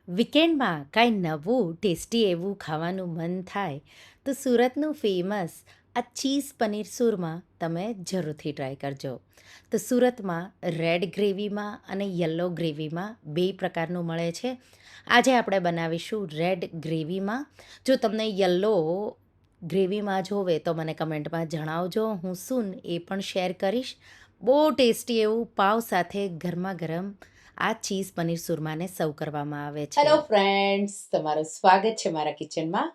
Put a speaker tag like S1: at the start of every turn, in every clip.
S1: વીકેન્ડમાં કાંઈ નવું ટેસ્ટી એવું ખાવાનું મન થાય તો સુરતનું ફેમસ આ ચીઝ પનીર સુરમા તમે જરૂરથી ટ્રાય કરજો. તો સુરતમાં રેડ ગ્રેવીમાં અને યલો ગ્રેવીમાં બે પ્રકારનું મળે છે. આજે આપણે બનાવીશું રેડ ગ્રેવીમાં. જો તમને યલો ગ્રેવીમાં જોવે તો મને કમેન્ટમાં જણાવજો, હું શું એ પણ શેર કરીશ. બહુ ટેસ્ટી એવું પાવ સાથે ગરમા ગરમ આ ચીઝ પનીર સુરમાને સર્વ કરવામાં આવે છે.
S2: હેલો ફ્રેન્ડ્સ, તમારું સ્વાગત છે મારા કિચનમાં.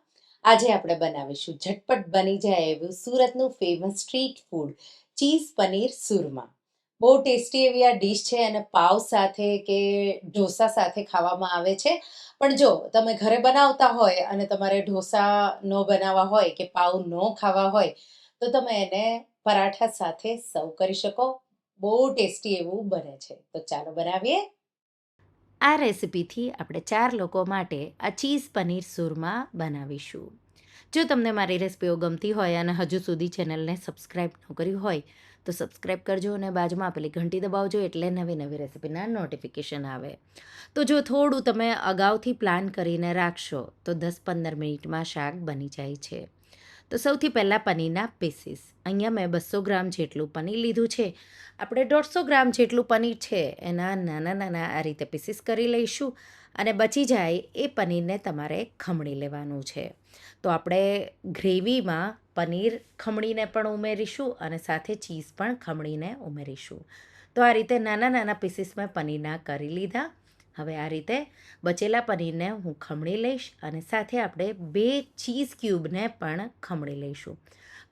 S2: આજે આપણે બનાવીશું ઝટપટ બની જાય એવું સુરતનું famous street food cheese paneer સુરમા. બહુ ટેસ્ટી એવી આ ડીશ છે અને પાવ સાથે કે ઢોસા સાથે ખાવામાં આવે છે. પણ જો તમે ઘરે બનાવતા હોય અને તમારે ઢોસા ન બનાવવા હોય કે પાવ ન ખાવા હોય તો તમે એને પરાઠા સાથે સર્વ કરી શકો. બહુ ટેસ્ટી એવું બને છે. તો ચાલો બનાવીએ.
S1: આ રેસિપીથી આપણે 4 લોકો માટે આ ચીઝ પનીર સુરમા બનાવીશું. જો તમને મારી રેસિપીઓ ગમતી હોય અને હજુ સુધી ચેનલને સબસ્ક્રાઈબ ન કર્યું હોય તો સબસ્ક્રાઈબ કરજો અને બાજુમાં આપેલી ઘંટી દબાવજો, એટલે નવી નવી રેસિપીના નોટિફિકેશન આવે. તો જો થોડું તમે અગાઉથી પ્લાન કરીને રાખશો તો 10-15 મિનિટમાં શાક બની જાય છે. તો સૌથી પહેલાં પનીરના પીસીસ. અહીંયા મેં 200 ગ્રામ જેટલું પનીર લીધું છે. આપણે 150 ગ્રામ જેટલું પનીર છે એના નાના નાના આ રીતે પીસીસ કરી લઈશું અને બચી જાય એ પનીરને તમારે ખમણી લેવાનું છે. તો આપણે ગ્રેવીમાં પનીર ખમણીને પણ ઉમેરીશું અને સાથે ચીઝ પણ ખમણીને ઉમેરીશું. તો આ રીતે નાના નાના પીસીસ મેં પનીરના કરી લીધા. હવે આ રીતે બચેલા પનીરને હું ખમણી લઈશ અને સાથે આપણે 2 ચીઝ ક્યુબને પણ ખમણી લઈશું.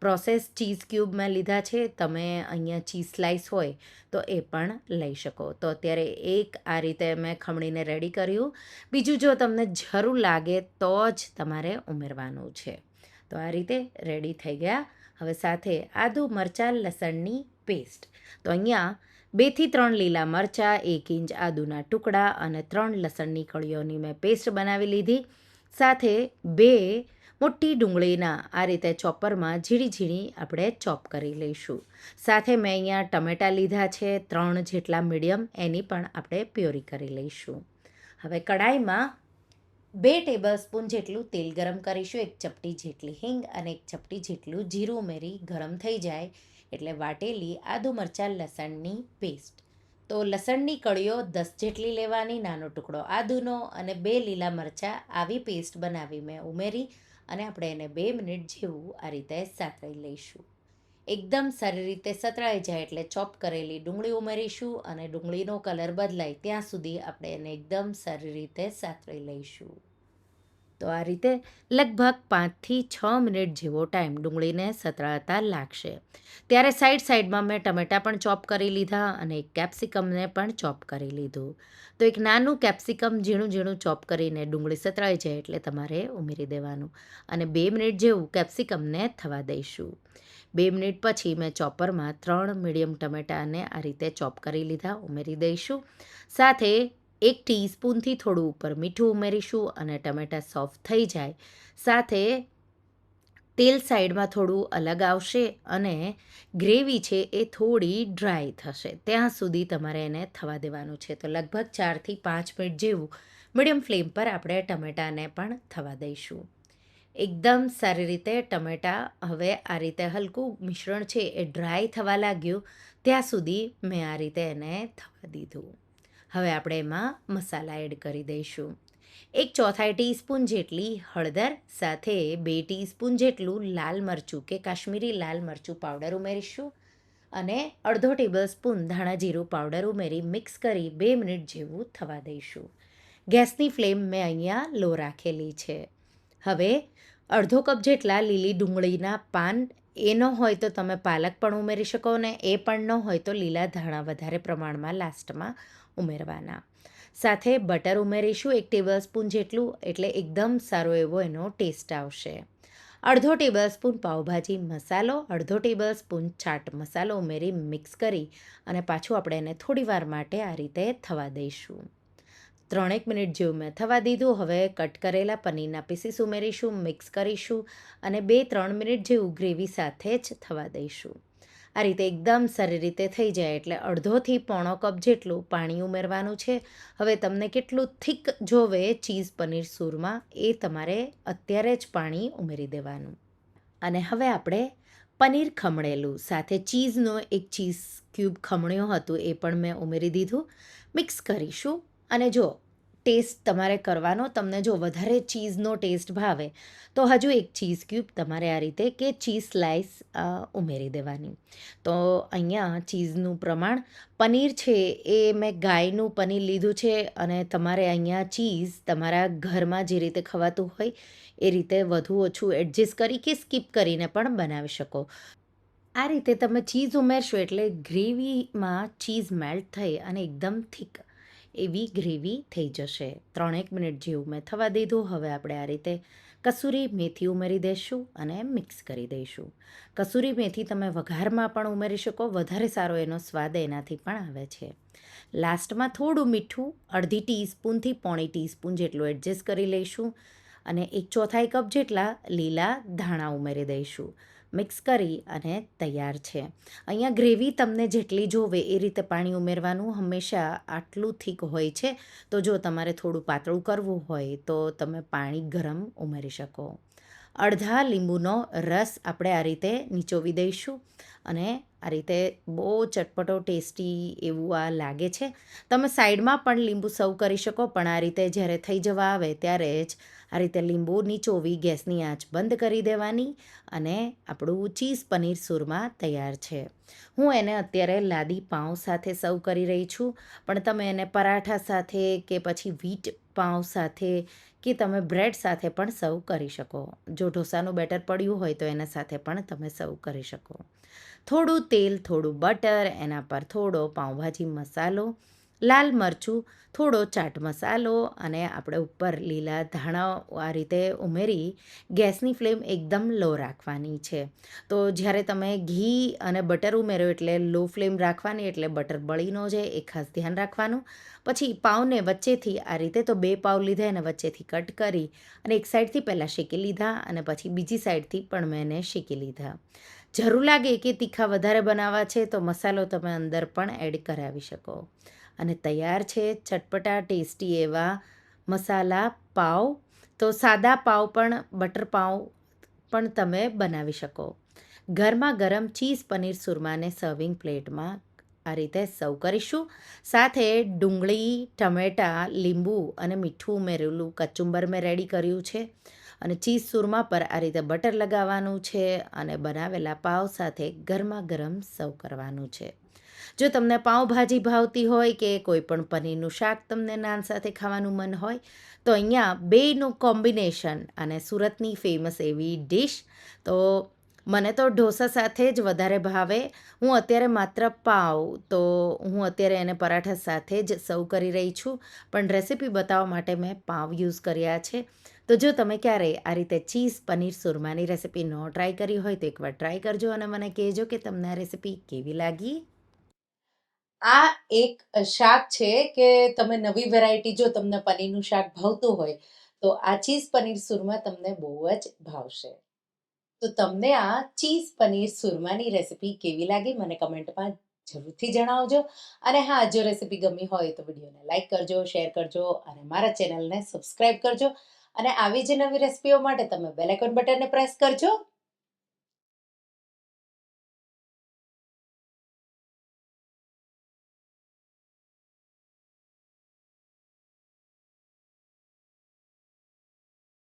S1: પ્રોસેસ ચીઝ ક્યુબ મેં લીધા છે, તમે અહીંયા ચીઝ સ્લાઈસ હોય તો એ પણ લઈ શકો. તો અત્યારે એક આ રીતે મેં ખમણીને રેડી કર્યું. બીજું જો તમને જરૂર લાગે તો જ તમારે ઉમેરવાનું છે. તો આ રીતે રેડી થઈ ગયા. હવે સાથે આદુ મરચાં લસણની પેસ્ટ. તો અહીંયા 2થી 3 લીલા મરચાં, 1 ઇંચ આદુના ટુકડા અને 3 લસણની કળીઓની મેં પેસ્ટ બનાવી લીધી. સાથે 2 મોટી ડુંગળીના આ રીતે ચોપરમાં ઝીણી ઝીણી આપણે ચોપ કરી લઈશું. સાથે મેં અહીંયા ટમેટાં લીધા છે 3 જેટલા મીડિયમ, એની પણ આપણે પ્યોરી કરી લઈશું. હવે કડાઈમાં 2 ટેબલસ્પૂન જેટલું તેલ ગરમ કરીશું. 1 ચપટી જેટલી હિંગ અને 1 ચપટી જેટલું જીરું ઉમેરી ગરમ થઈ જાય એટલે વાટેલી આદુ મરચાં લસણની પેસ્ટ. તો લસણની કળીઓ 10 જેટલી લેવાની, નાનો ટુકડો આદુનો અને 2 લીલા મરચાં આવી પેસ્ટ બનાવી મેં ઉમેરી અને આપણે એને 2 મિનિટ જેવું આ રીતે સાતળી લઈશું. એકદમ સારી રીતે સતળાઈ જાય એટલે ચોપ કરેલી ડુંગળી ઉમેરીશું અને ડુંગળીનો કલર બદલાય ત્યાં સુધી આપણે એને એકદમ સારી રીતે સાતળી લઈશું. તો આ રીતે લગભગ 5થી 6 મિનિટ જેવો ટાઈમ ડુંગળીને સતળાતા લાગશે. ત્યારે સાઈડમાં મેં ટમેટાં પણ ચોપ કરી લીધા અને એક કેપ્સિકમને પણ ચોપ કરી લીધું. તો એક નાનું કેપ્સિકમ ઝીણું ઝીણું ચોપ કરીને ડુંગળી સતળાઈ જાય એટલે તમારે ઉમેરી દેવાનું અને 2 મિનિટ જેવું કેપ્સિકમને થવા દઈશું. 2 મિનિટ પછી મેં ચોપરમાં 3 મીડિયમ ટમેટાને આ રીતે ચોપ કરી લીધા, ઉમેરી દઈશું. સાથે 1 ટીસ્પૂનથી થોડું ઉપર મીઠું ઉમેરીશું અને ટમેટાં સોફ્ટ થઈ જાય સાથે તેલ સાઈડમાં થોડું અલગ આવશે અને ગ્રેવી છે એ થોડી ડ્રાય થશે ત્યાં સુધી તમારે એને થવા દેવાનું છે. તો લગભગ 4થી 5 મિનિટ જેવું મીડિયમ ફ્લેમ પર આપણે ટમેટાને પણ થવા દઈશું. એકદમ સારી રીતે ટમેટાં હવે આ રીતે હલકું મિશ્રણ છે એ ડ્રાય થવા લાગ્યું ત્યાં સુધી મેં આ રીતે એને થવા દીધું. હવે આપણે એમાં મસાલા એડ કરી દઈશું. 1/4 ટીસ્પૂન જેટલી હળદર, સાથે 2 ટીસ્પૂન જેટલું લાલ મરચું કે કાશ્મીરી લાલ મરચું પાવડર ઉમેરીશું અને અડધો ટેબલસ્પૂન ધાણા જીરું પાવડર ઉમેરી મિક્સ કરી 2 મિનિટ જેવું થવા દઈશું. ગેસની ફ્લેમ મેં અહીંયા લો રાખેલી છે. હવે અડધો કપ જેટલા લીલી ડુંગળીના પાન, એ ન હોય તો તમે પાલક પણ ઉમેરી શકો ને એ પણ ન હોય તો લીલા ધાણા વધારે પ્રમાણમાં લાસ્ટમાં ઉમેરવાના. સાથે બટર ઉમેરીશું 1 ટેબલસ્પૂન જેટલું, એટલે એકદમ સારો એવો એનો ટેસ્ટ આવશે. અડધો ટેબલસ્પૂન પાવભાજી મસાલો, અડધો ટેબલસ્પૂન ચાટ મસાલો ઉમેરી મિક્સ કરી અને પાછું આપણે એને થોડીવાર માટે આ રીતે થવા દઈશું. 3 મિનિટ જેવું મેં થવા દીધું. હવે કટ કરેલા પનીરના પીસીસ ઉમેરીશું, મિક્સ કરીશું અને 2-3 મિનિટ જેવું ગ્રેવી સાથે જ થવા દઈશું. આ રીતે એકદમ સારી રીતે થઈ જાય એટલે અડધોથી પોણો કપ જેટલું પાણી ઉમેરવાનું છે. હવે તમને કેટલું થીક જોવે ચીઝ પનીર સૂરમાં એ તમારે અત્યારે જ પાણી ઉમેરી દેવાનું. અને હવે આપણે પનીર ખમણેલું સાથે ચીઝનો એક ચીઝ ક્યુબ ખમણ્યો હતું એ પણ મેં ઉમેરી દીધું. મિક્સ કરીશું અને જો ટેસ્ટ તમારે કરવાનો, તમને જો વધારે ચીઝનો ટેસ્ટ ભાવે તો હજુ એક ચીઝ ક્યુબ તમારે આ રીતે કે ચીઝ સ્લાઈસ ઉમેરી દેવાની. તો અહીંયા ચીઝનું પ્રમાણ, પનીર છે એ મેં ગાયનું પનીર લીધું છે અને તમારે અહીંયા ચીઝ તમારા ઘરમાં જે રીતે ખવાતું હોય એ રીતે વધુ ઓછું એડજસ્ટ કરી કે સ્કીપ કરીને પણ બનાવી શકો. આ રીતે તમે ચીઝ ઉમેરશો એટલે ગ્રેવીમાં ચીઝ મેલ્ટ થઈ અને એકદમ થીક એવી ગ્રેવી થઈ જશે. 3-1 મિનિટ જેવું મેં થવા દીધું. હવે આપણે આ રીતે કસૂરી મેથી ઉમેરી દઈશું અને મિક્સ કરી દઈશું. કસૂરી મેથી તમે વઘારમાં પણ ઉમેરી શકો, વધારે સારો એનો સ્વાદ એનાથી પણ આવે છે. લાસ્ટમાં થોડું મીઠું, અડધી ટીસ્પૂનથી પોણી ટીસ્પૂન જેટલું એડજસ્ટ કરી લઈશું અને 1/4 કપ જેટલા લીલા ધાણા ઉમેરી દઈશું. મિક્સ કરી અને તૈયાર છે. અહીંયા ગ્રેવી તમને જેટલી જોવે એ રીતે પાણી ઉમેરવાનું. હંમેશા આટલું થીક હોય છે, તો જો તમારે થોડું પાતળું કરવું હોય તો તમે પાણી ગરમ ઉમેરી શકો. અડધા લીંબુનો રસ આપણે આ રીતે નીચોવી દઈશું અને આ રીતે બહુ ચટપટો ટેસ્ટી એવું આ લાગે છે. તમે સાઈડમાં પણ લીંબુ સર્વ કરી શકો, પણ આ રીતે જ્યારે થઈ જવા આવે ત્યારે જ આ રીતે લીંબુ નીચોવી ગેસની આંચ બંધ કરી દેવાની અને આપણું ચીઝ પનીર સૂરમાં તૈયાર છે. હું એને અત્યારે લાદી પાઉં સાથે સર્વ કરી રહી છું, પણ તમે એને પરાઠા સાથે કે પછી વ્હીટ પાઉં સાથે કે તમે બ્રેડ સાથે પણ સર્વ કરી શકો. જો ઢોસાનું બેટર પડ્યું હોય તો એના સાથે પણ તમે સર્વ કરી શકો. થોડું તેલ, થોડું બટર, એના પર થોડો પાઉંભાજી મસાલો, લાલ મરચું, થોડો ચાટ મસાલો અને આપણે ઉપર લીલા ધાણા આ રીતે ઉમેરી ગેસની ફ્લેમ એકદમ લો રાખવાની છે. તો જ્યારે તમે ઘી અને બટર ઉમેરો એટલે લો ફ્લેમ રાખવાની, એટલે બટર બળી ન જાય એ ખાસ ધ્યાન રાખવાનું. પછી પાઉંને વચ્ચેથી આ રીતે તો 2 પાઉં લીધા અને વચ્ચેથી કટ કરી અને એક સાઈડથી પહેલાં શેકી લીધા અને પછી બીજી સાઈડથી પણ મેં એને શેકી લીધા. જરૂર લાગે કે તીખા વધારે બનાવવા છે તો મસાલો તમે અંદર પણ એડ કરાવી શકો. અને તૈયાર છે ચટપટા ટેસ્ટી એવા મસાલા પાવ. તો સાદા પાવ પણ, બટર પાવ પણ તમે બનાવી શકો. ગરમા ગરમ ચીઝ પનીર સુરમાને સર્વિંગ પ્લેટમાં આ રીતે સર્વ કરીશું. સાથે ડુંગળી, ટમેટાં, લીંબુ અને મીઠું ઉમેરેલું કચુંબર મેં રેડી કર્યું છે અને ચીઝ સુરમા પર આ રીતે બટર લગાવવાનું છે અને બનાવેલા પાવ સાથે ગરમા ગરમ સર્વ કરવાનું છે. જો તમને પાઉંભાજી ભાવતી હોય કે કોઈ પણ પનીરનું શાક તમને નાન સાથે ખાવાનું મન હોય તો અહીંયા બેયનું કોમ્બિનેશન અને સુરતની ફેમસ એવી ડિશ. તો મને તો ઢોસા સાથે જ વધારે ભાવે. હું અત્યારે માત્ર પાવ, તો હું અત્યારે એને પરાઠા સાથે જ સર્વ કરી રહી છું, પણ રેસીપી બતાવવા માટે મેં પાવ યુઝ કર્યા છે. તો જો તમે ક્યારેય આ રીતે ચીઝ પનીર સુરમાની રેસીપી ન ટ્રાય કરી હોય તો એકવાર ટ્રાય કરજો અને મને કહેજો કે તમને આ રેસીપી કેવી લાગી.
S2: આ એક શાક છે કે તમે નવી વેરાયટી, જો તમને પનીરનું શાક ભાવતું હોય તો આ ચીઝ પનીર સુરમા તમને બહુ જ ભાવશે. તો તમને આ ચીઝ પનીર સુરમાની રેસીપી કેવી લાગી મને કમેન્ટમાં જરૂરથી જણાવજો. અને હા, જો રેસીપી ગમી હોય તો વિડીયોને લાઈક કરજો, શેર કરજો અને મારા ચેનલને સબસ્ક્રાઈબ કરજો. અને આવી જ નવી રેસીપીઓ માટે તમે બેલ આઇકોન બટનને પ્રેસ કરજો